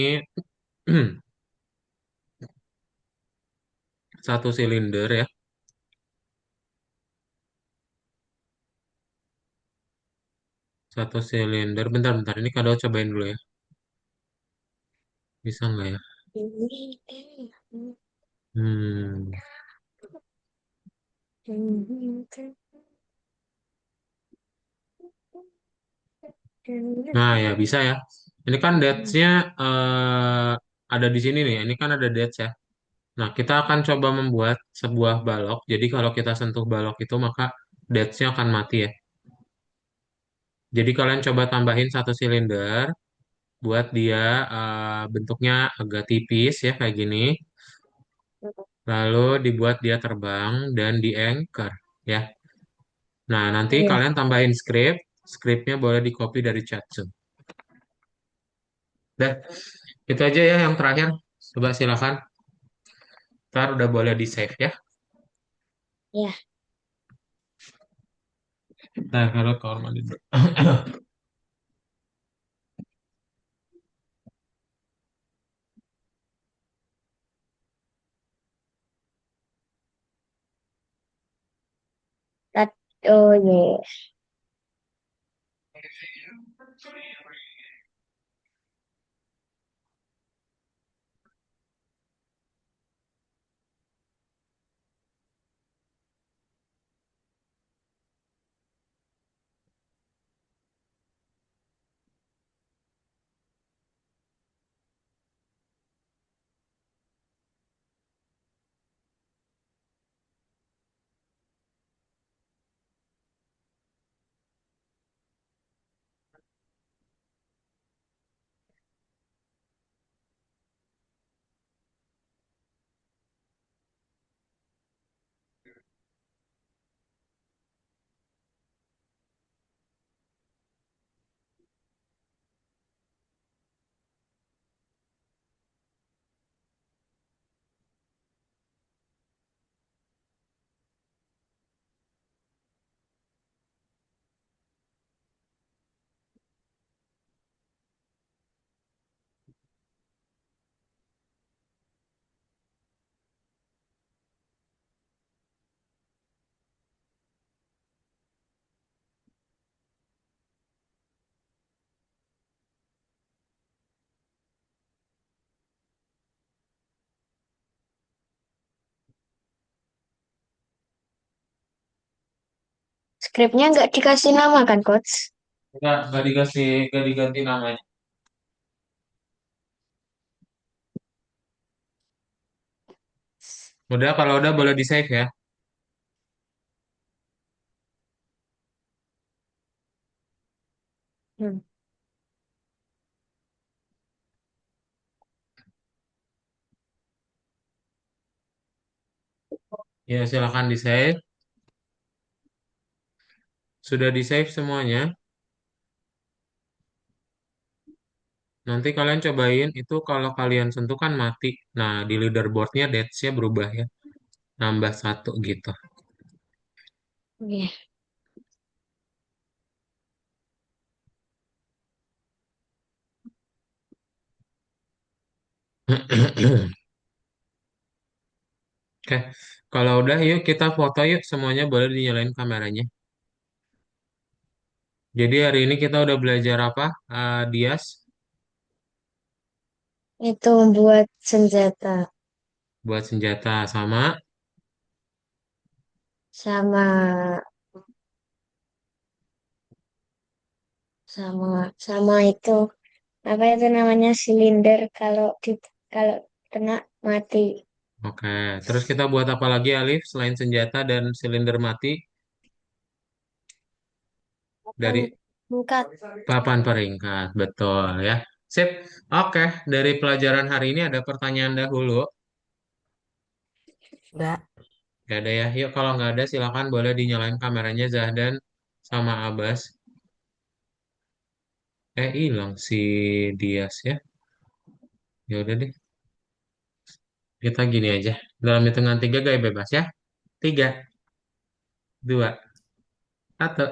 satu silinder ya. Satu silinder. Bentar-bentar. Ini kada cobain dulu ya. Bisa nggak ya? Hmm. Nah, ya bisa ya. Ini kan dates-nya ada di sini nih. Ini kan ada dates ya. Nah, kita akan coba membuat sebuah balok. Jadi kalau kita sentuh balok itu maka dates-nya akan mati ya. Jadi kalian coba tambahin satu silinder buat dia bentuknya agak tipis ya kayak gini. Lalu dibuat dia terbang dan di anchor ya. Nah, nanti Iya. kalian tambahin script. Scriptnya boleh di copy dari Chatsu. Dah, itu aja ya yang terakhir. Coba silakan. Ntar udah boleh di save ya. Ya. Nah, kalau kamar mandi dulu. Oh, iya. Skripnya nggak dikasih nama kan, Coach? Nggak dikasih, nggak diganti namanya. Udah, kalau udah boleh di save ya. Hmm. Ya, silakan di save. Sudah di save semuanya. Nanti kalian cobain itu kalau kalian sentuh kan mati. Nah, di leaderboardnya dates-nya berubah ya. Nambah satu gitu. Iya. Oke, kalau udah yuk kita foto yuk. Semuanya boleh dinyalain kameranya. Jadi hari ini kita udah belajar apa, Dias? Itu membuat senjata Buat senjata sama. sama sama sama itu apa itu namanya silinder kalau kena mati. Oke, terus kita buat apa lagi, Alif? Selain senjata dan silinder mati Papan dari tingkat. papan peringkat, betul ya. Sip. Oke, dari pelajaran hari ini ada pertanyaan dahulu. Enggak. Gak ada ya. Yuk kalau nggak ada silakan boleh dinyalain kameranya Zahdan sama Abbas. Hilang si Dias ya. Ya udah deh. Kita gini aja. Dalam hitungan tiga gaya bebas ya. Tiga, dua, satu.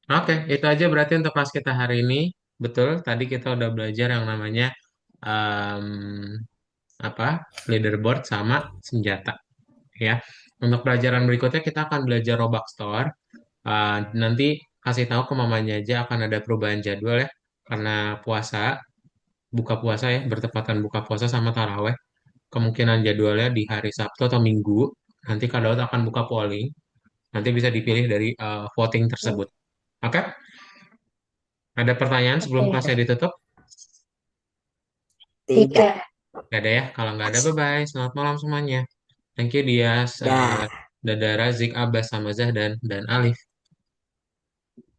Oke, itu aja berarti untuk kelas kita hari ini. Betul, tadi kita udah belajar yang namanya em, apa leaderboard sama senjata ya. Untuk pelajaran berikutnya kita akan belajar Roblox Store. Nanti kasih tahu ke mamanya aja akan ada perubahan jadwal ya. karena puasa, buka puasa ya, bertepatan buka puasa sama taraweh. Kemungkinan jadwalnya di hari Sabtu atau Minggu. Nanti Kak Daud akan buka polling. Nanti bisa dipilih dari voting tersebut. Oke? Ada pertanyaan sebelum Oke. kelasnya ditutup? Tidak. Tidak. Gak ada ya? Kalau nggak ada, bye-bye. Selamat malam semuanya. Thank you, Dias, Dah. Dada, Razik, Abbas, Hamzah, dan Alif.